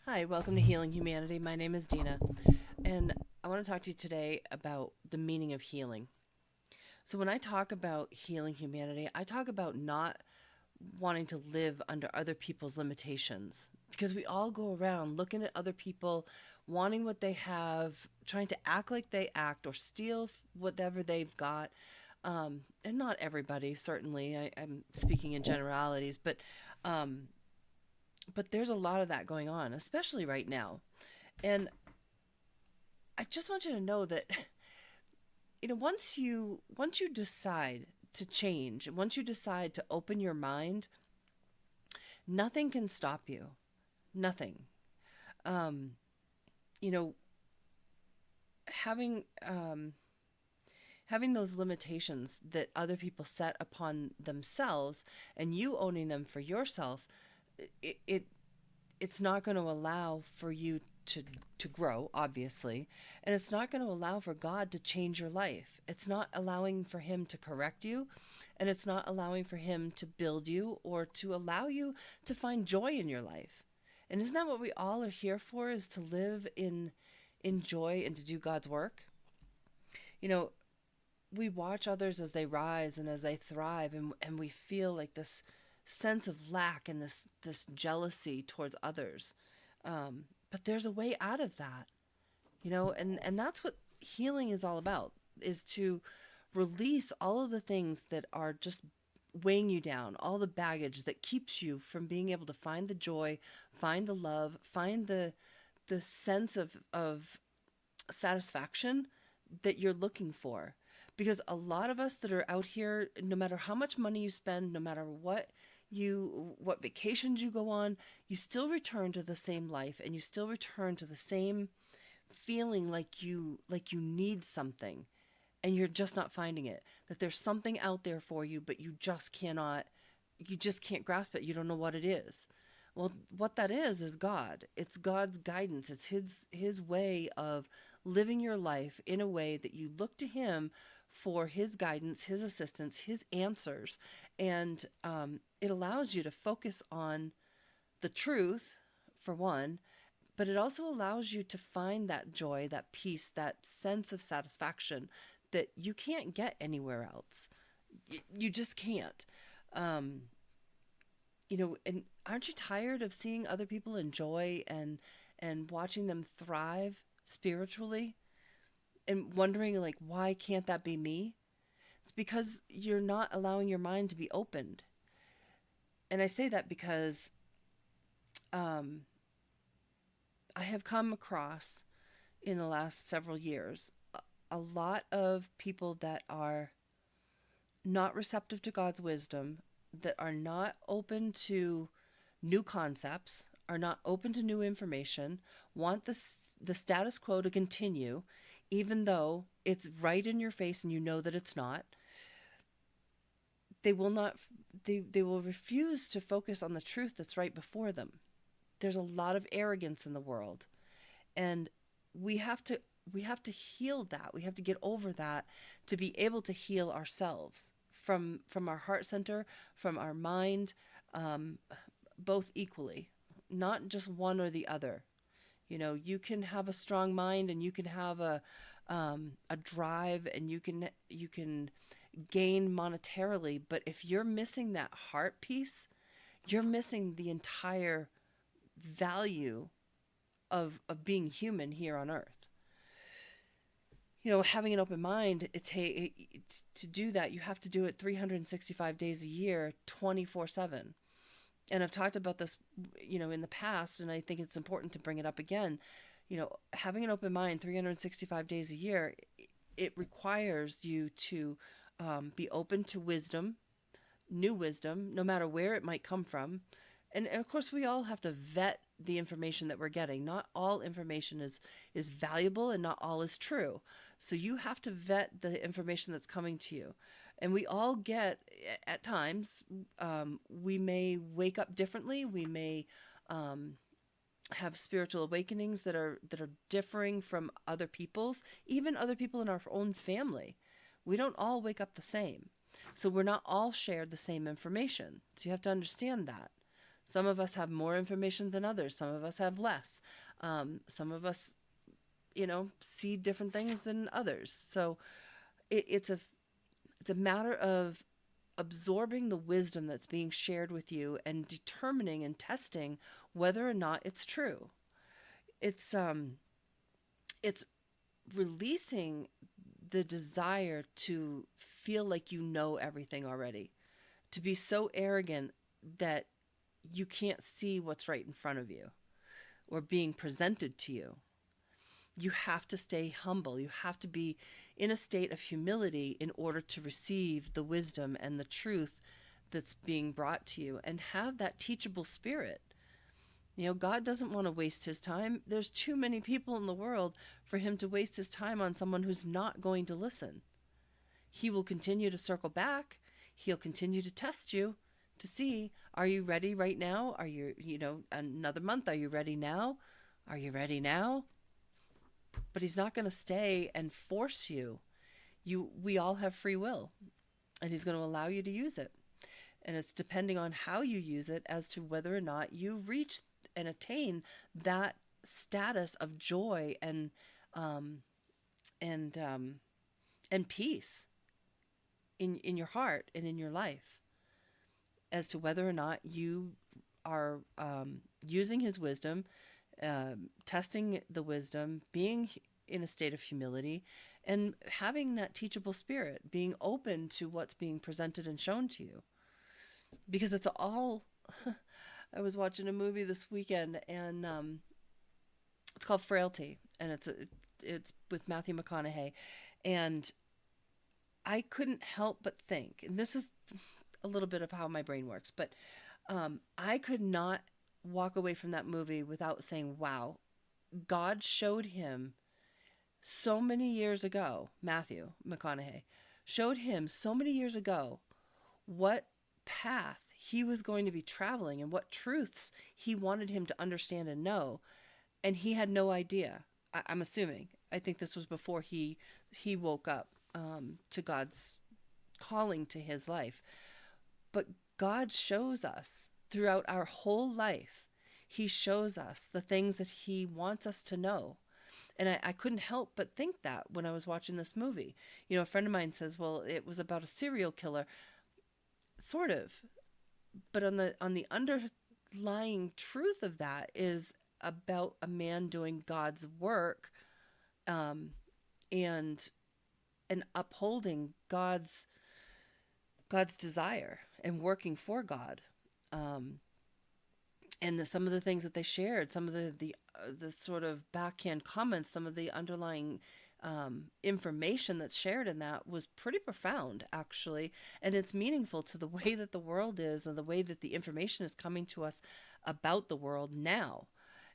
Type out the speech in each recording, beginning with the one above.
Hi, welcome to Healing Humanity. My name is Dina, and I want to talk to you today about the meaning of healing. So, when I talk about healing humanity, I talk about not wanting to live under other people's limitations because we all go around looking at other people, wanting what they have, trying to act like they act or steal whatever they've got. And not everybody, certainly. I'm speaking in generalities, um, but there's a lot of that going on, especially right now. And I just want you to know that once you decide to change, once you decide to open your mind, nothing can stop you. Nothing. Um, you know, having having those limitations that other people set upon themselves and you owning them for yourself, it, it it's not going to allow for you to grow, obviously, and it's not going to allow for God to change your life. It's not allowing for him to correct you, and it's not allowing for him to build you or to allow you to find joy in your life. And isn't that what we all are here for, is to live in joy and to do God's work? You know, we watch others as they rise and as they thrive, and we feel like this sense of lack and this jealousy towards others. But there's a way out of that, and that's what healing is all about, is to release all of the things that are just weighing you down, all the baggage that keeps you from being able to find the joy, find the love, find the sense of satisfaction that you're looking for. Because a lot of us that are out here, no matter how much money you spend, no matter what vacations you go on, you still return to the same life, and you still return to the same feeling like you need something, and you're just not finding it. That there's something out there for you, but you just can't grasp it. You don't know what it is. Well, what that is God. It's God's guidance. It's his way of living your life in a way that you look to him for his guidance, his assistance, his answers, and it allows you to focus on the truth, for one, but it also allows you to find that joy, that peace, that sense of satisfaction that you can't get anywhere else. You just can't. Um, and aren't you tired of seeing other people enjoy and watching them thrive spiritually and wondering, like, why can't that be me? It's because you're not allowing your mind to be opened. And I say that because um, I have come across in the last several years a lot of people that are not receptive to God's wisdom, that are not open to new concepts, are not open to new information, want the status quo to continue, even though it's right in your face and you know that it's not. They will not. They will refuse to focus on the truth that's right before them. There's a lot of arrogance in the world, and we have to we have to heal that. We have to get over that to be able to heal ourselves from our heart center, from our mind, um, both equally, not just one or the other. You can have a strong mind, and you can have a drive, and you can gain monetarily, but if you're missing that heart piece, you're missing the entire value of being human here on earth. Having an open mind, to do that, you have to do it 365 days a year, 24/7. And I've talked about this, in the past, and I think it's important to bring it up again. Having an open mind 365 days a year, it requires you to be open to wisdom, new wisdom, no matter where it might come from. And of course, we all have to vet the information that we're getting. Not all information is valuable, and not all is true. So you have to vet the information that's coming to you. And we all get, at times, we may wake up differently. We may um, have spiritual awakenings that are differing from other people's, even other people in our own family. We don't all wake up the same. So we're not all shared the same information. So you have to understand that. Some of us have more information than others. Some of us have less. Some of us, see different things than others. So it's a matter of absorbing the wisdom that's being shared with you and determining and testing whether or not it's true. It's releasing the desire to feel like you know everything already, to be so arrogant that you can't see what's right in front of you or being presented to you. You have to stay humble. You have to be in a state of humility in order to receive the wisdom and the truth that's being brought to you, and have that teachable spirit. God doesn't want to waste his time. There's too many people in the world for him to waste his time on someone who's not going to listen. He will continue to circle back. He'll continue to test you to see, are you ready right now? Are you, another month, are you ready now? Are you ready now? But he's not going to stay and force you. We all have free will, and he's going to allow you to use it. And it's depending on how you use it as to whether or not you reach and attain that status of joy and peace in your heart and in your life, as to whether or not you are using his wisdom, testing the wisdom, being in a state of humility, and having that teachable spirit, being open to what's being presented and shown to you. Because it's all... I was watching a movie this weekend, and it's called Frailty, and it's with Matthew McConaughey, and I couldn't help but think, and this is a little bit of how my brain works, but I could not walk away from that movie without saying, wow, God showed him so many years ago, Matthew McConaughey showed him so many years ago what path he was going to be traveling and what truths he wanted him to understand and know. And he had no idea. I'm assuming. I think this was before he woke up to God's calling to his life. But God shows us throughout our whole life. He shows us the things that he wants us to know. And I couldn't help but think that when I was watching this movie. A friend of mine says, well, it was about a serial killer. Sort of. But on the underlying truth of that is about a man doing God's work, and upholding God's desire and working for God. And some of the things that they shared, some of the sort of backhand comments, some of the underlying information that's shared in that was pretty profound, actually. And it's meaningful to the way that the world is and the way that the information is coming to us about the world now.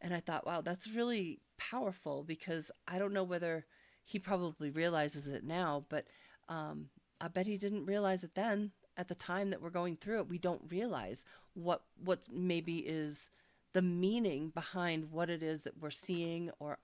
And I thought, wow, that's really powerful, because I don't know whether he probably realizes it now, but I bet he didn't realize it then. At the time that we're going through it, we don't realize what maybe is the meaning behind what it is that we're seeing or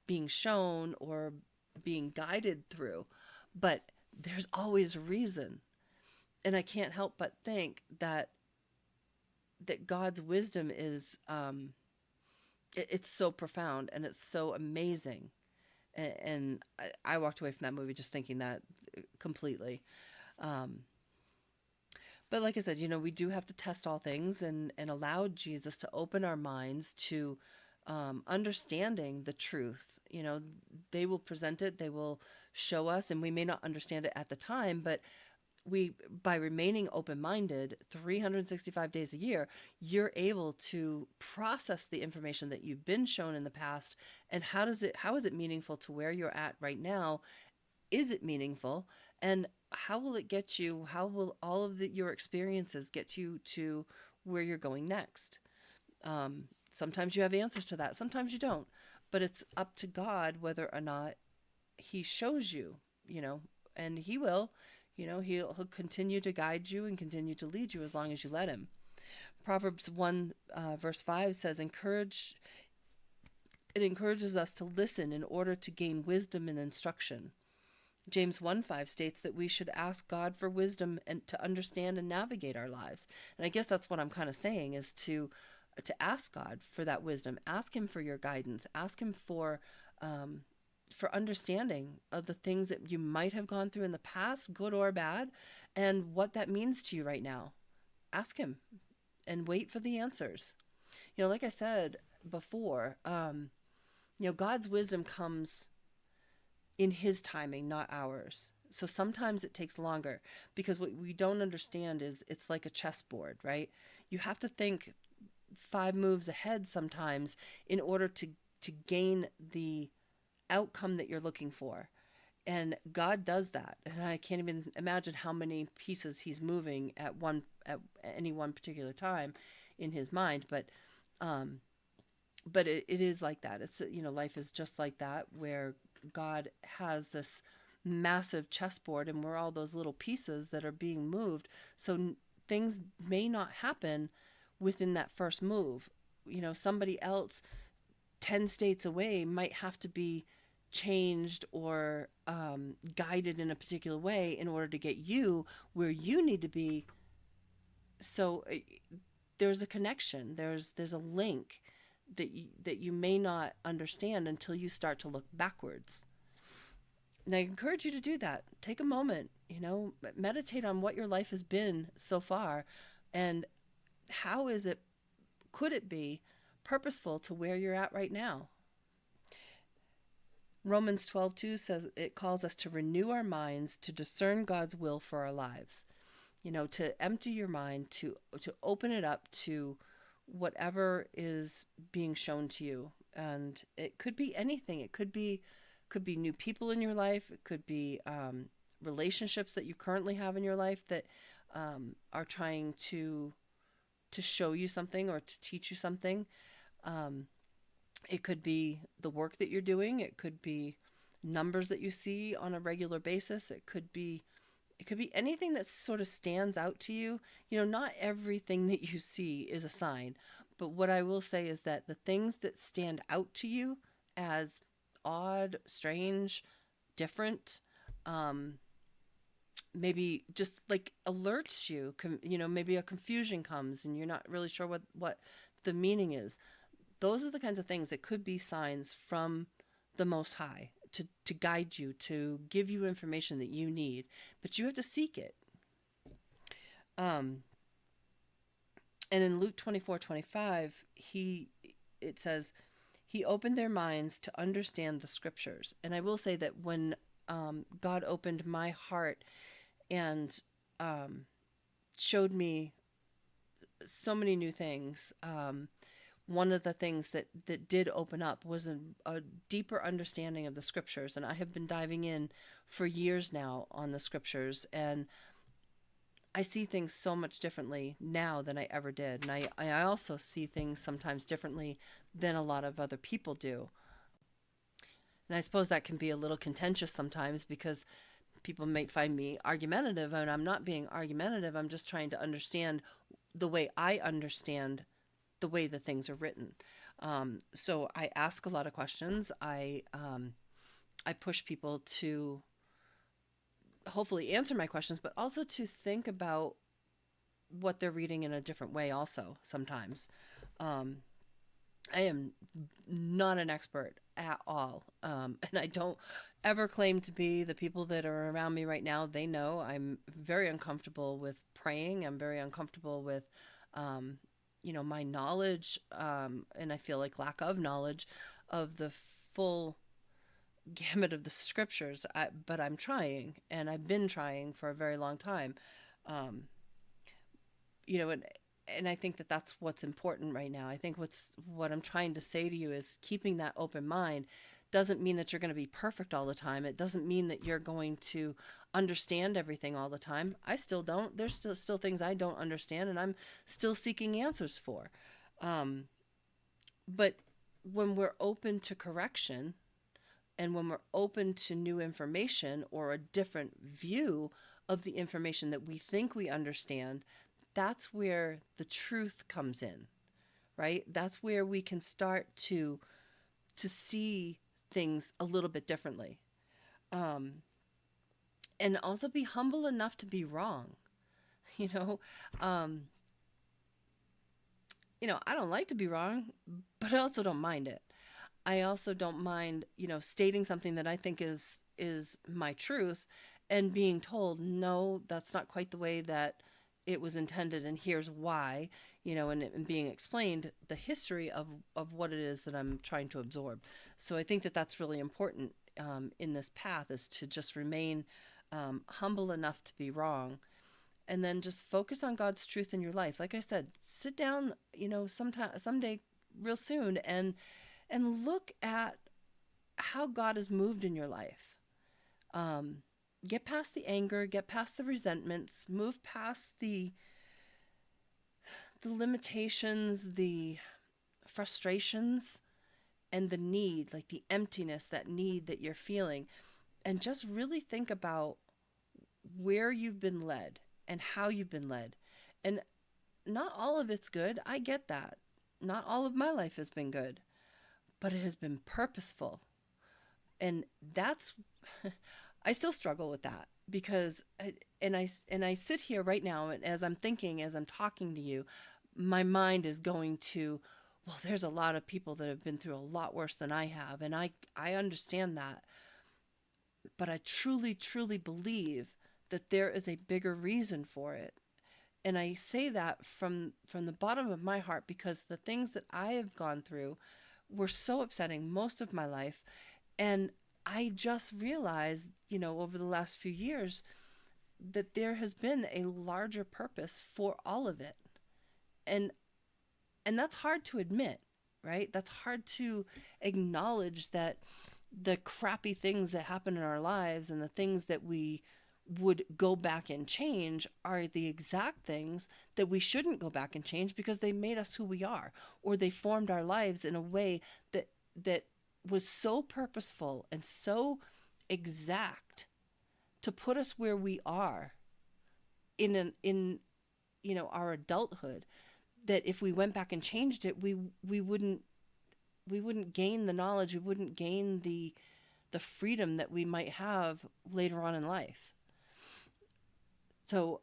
being shown or being guided through. But there's always a reason. And I can't help but think that God's wisdom is it's so profound and it's so amazing. And I walked away from that movie just thinking that completely. But like I said, we do have to test all things and allow Jesus to open our minds to understanding the truth. They will present it, they will show us, and we may not understand it at the time, but by remaining open-minded 365 days a year, you're able to process the information that you've been shown in the past. And how is it meaningful to where you're at right now? Is it meaningful? And how will it get you? How will all of your experiences get you to where you're going next? Sometimes you have answers to that. Sometimes you don't. But it's up to God whether or not he shows you, and he will. He'll continue to guide you and continue to lead you as long as you let him. Proverbs 1 verse 5 says, it encourages us to listen in order to gain wisdom and instruction. James 1:5 states that we should ask God for wisdom and to understand and navigate our lives. And I guess that's what I'm kind of saying is to ask God for that wisdom. Ask him for your guidance. Ask him um, for understanding of the things that you might have gone through in the past, good or bad, and what that means to you right now. Ask him and wait for the answers. Like I said before, God's wisdom comes in his timing, not ours. So sometimes it takes longer because what we don't understand is it's like a chessboard, right? You have to think 5 moves ahead sometimes in order to gain the outcome that you're looking for. And God does that. And I can't even imagine how many pieces he's moving at any one particular time in his mind, um but it is like that. It's life is just like that where God has this massive chessboard and we're all those little pieces that are being moved. So things may not happen within that first move. Somebody else 10 states away might have to be changed or guided in a particular way in order to get you where you need to be. So there's a connection. There's a link that you may not understand until you start to look backwards. And I encourage you to do that. Take a moment, meditate on what your life has been so far and how could it be purposeful to where you're at right now. Romans 12:2 says it calls us to renew our minds to discern God's will for our lives. To empty your mind, to open it up to whatever is being shown to you. And it could be anything. It could be new people in your life. It could be relationships that you currently have in your life that are trying to show you something or to teach you something. Um, it could be the work that you're doing. It could be numbers that you see on a regular basis. It could be anything that sort of stands out to you. Not everything that you see is a sign, but what I will say is that the things that stand out to you as odd, strange, different, um, maybe just like alerts you, maybe a confusion comes and you're not really sure what the meaning is. Those are the kinds of things that could be signs from the Most High to guide you, to give you information that you need, but you have to seek it. Um, and in Luke 24:25, it says, He opened their minds to understand the scriptures. And I will say that when God opened my heart and um, showed me so many new things, one of the things that did open up was a deeper understanding of the scriptures. And I have been diving in for years now on the scriptures. And I see things so much differently now than I ever did. And I also see things sometimes differently than a lot of other people do. And I suppose that can be a little contentious sometimes because people might find me argumentative, and I'm not being argumentative. I'm just trying to understand the way I understand the way the things are written. So I ask a lot of questions. I push people to hopefully answer my questions, but also to think about what they're reading in a different way also sometimes. Um, I am not an expert at all. And I don't ever claim to be. The people that are around me right now, they know I'm very uncomfortable with praying. I'm very uncomfortable with, um, my knowledge, and I feel like lack of knowledge of the full gamut of the scriptures. But I'm trying, and I've been trying for a very long time. Um, and I think that that's what's important right now. I think what I'm trying to say to you is keeping that open mind doesn't mean that you're going to be perfect all the time. It doesn't mean that you're going to understand everything all the time. I still don't. There's still things I don't understand and I'm still seeking answers for. Um, but when we're open to correction and when we're open to new information or a different view of the information that we think we understand, that's where the truth comes in, right? That's where we can start to see things a little bit differently. Um, and also be humble enough to be wrong. You know, um, I don't like to be wrong, but I also don't mind it. I also don't mind, stating something that I think is my truth and being told, no, that's not quite the way that it was intended, and here's why, and being explained the history of what it is that I'm trying to absorb. So I think that that's really important, in this path, is to just remain humble enough to be wrong, and then just focus on God's truth in your life. Like I said, sit down, someday, real soon, and look at how God has moved in your life. Um, get past the anger, get past the resentments, move past the limitations, the frustrations, and the need, like the emptiness, that need that you're feeling, and just really think about where you've been led and how you've been led. And not all of it's good. I get that. Not all of my life has been good, but it has been purposeful. And that's I still struggle with that, because and I sit here right now, and as I'm thinking, as I'm talking to you, my mind is going to, well, there's a lot of people that have been through a lot worse than I have, and I understand that, but I truly believe that there is a bigger reason for it. And I say that from the bottom of my heart, because the things that I have gone through were so upsetting most of my life. And I just realized, over the last few years, that there has been a larger purpose for all of it. And and that's hard to admit, right? That's hard to acknowledge, that the crappy things that happen in our lives and the things that we would go back and change are the exact things that we shouldn't go back and change, because they made us who we are, or they formed our lives in a way that was so purposeful and so exact to put us where we are in our adulthood, that if we went back and changed it, we wouldn't gain the knowledge, we wouldn't gain the freedom that we might have later on in life. So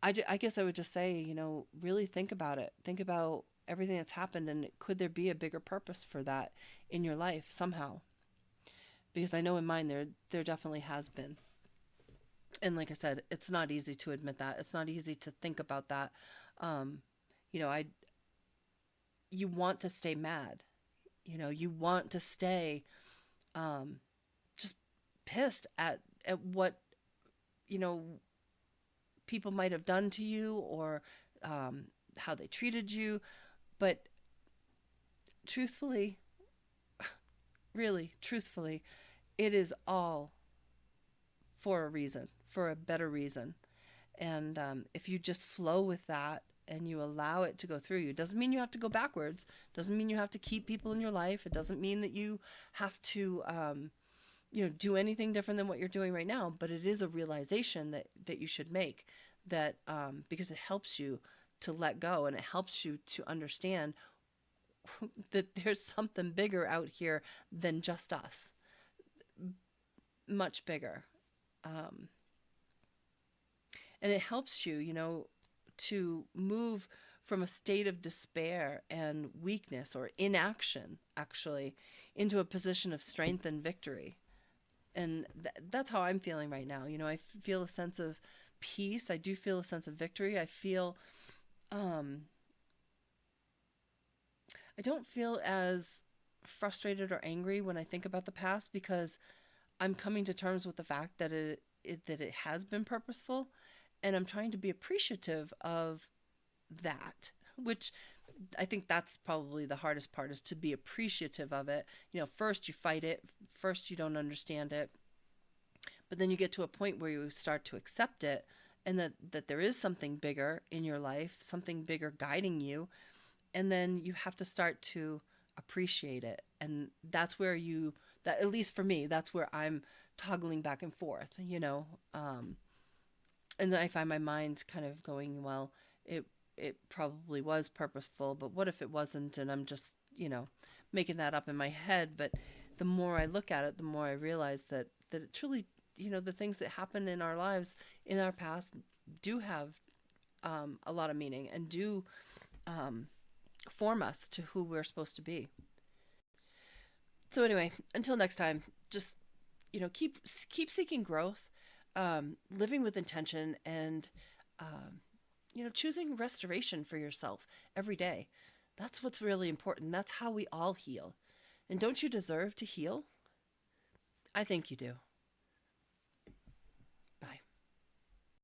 I guess I would just say, really think about it. Think about everything that's happened, and could there be a bigger purpose for that in your life somehow? Because I know in mine there definitely has been. And like I said, it's not easy to admit that. It's not easy to think about that. Um, I you want to stay mad. You want to stay um, just pissed at what you know people might have done to you, or how they treated you. But truthfully, really, truthfully, it is all for a reason, for a better reason. And if you just flow with that and you allow it to go through you, it doesn't mean you have to go backwards. Doesn't mean you have to keep people in your life. It doesn't mean that you have to, do anything different than what you're doing right now. But it is a realization that you should make, that because it helps you to let go, and it helps you to understand that there's something bigger out here than just us, much bigger. Um, and it helps you, to move from a state of despair and weakness, or inaction, actually, into a position of strength and victory. And that's how I'm feeling right now. I feel a sense of peace. I do feel a sense of victory. Um, I don't feel as frustrated or angry when I think about the past, because I'm coming to terms with the fact that it has been purposeful, and I'm trying to be appreciative of that, which I think that's probably the hardest part, is to be appreciative of it. First you fight it, first you don't understand it, but then you get to a point where you start to accept it, and that there is something bigger in your life, something bigger guiding you, and then you have to start to appreciate it. And that's where that, at least for me, that's where I'm toggling back and forth, and then I find my mind kind of going, well, it probably was purposeful, but what if it wasn't? And I'm just, making that up in my head. But the more I look at it, the more I realize that it truly the things that happen in our lives in our past do have a lot of meaning and do um, form us to who we're supposed to be. So anyway, until next time, just keep seeking growth, living with intention, and choosing restoration for yourself every day. That's what's really important. That's how we all heal. And don't you deserve to heal? I think you do.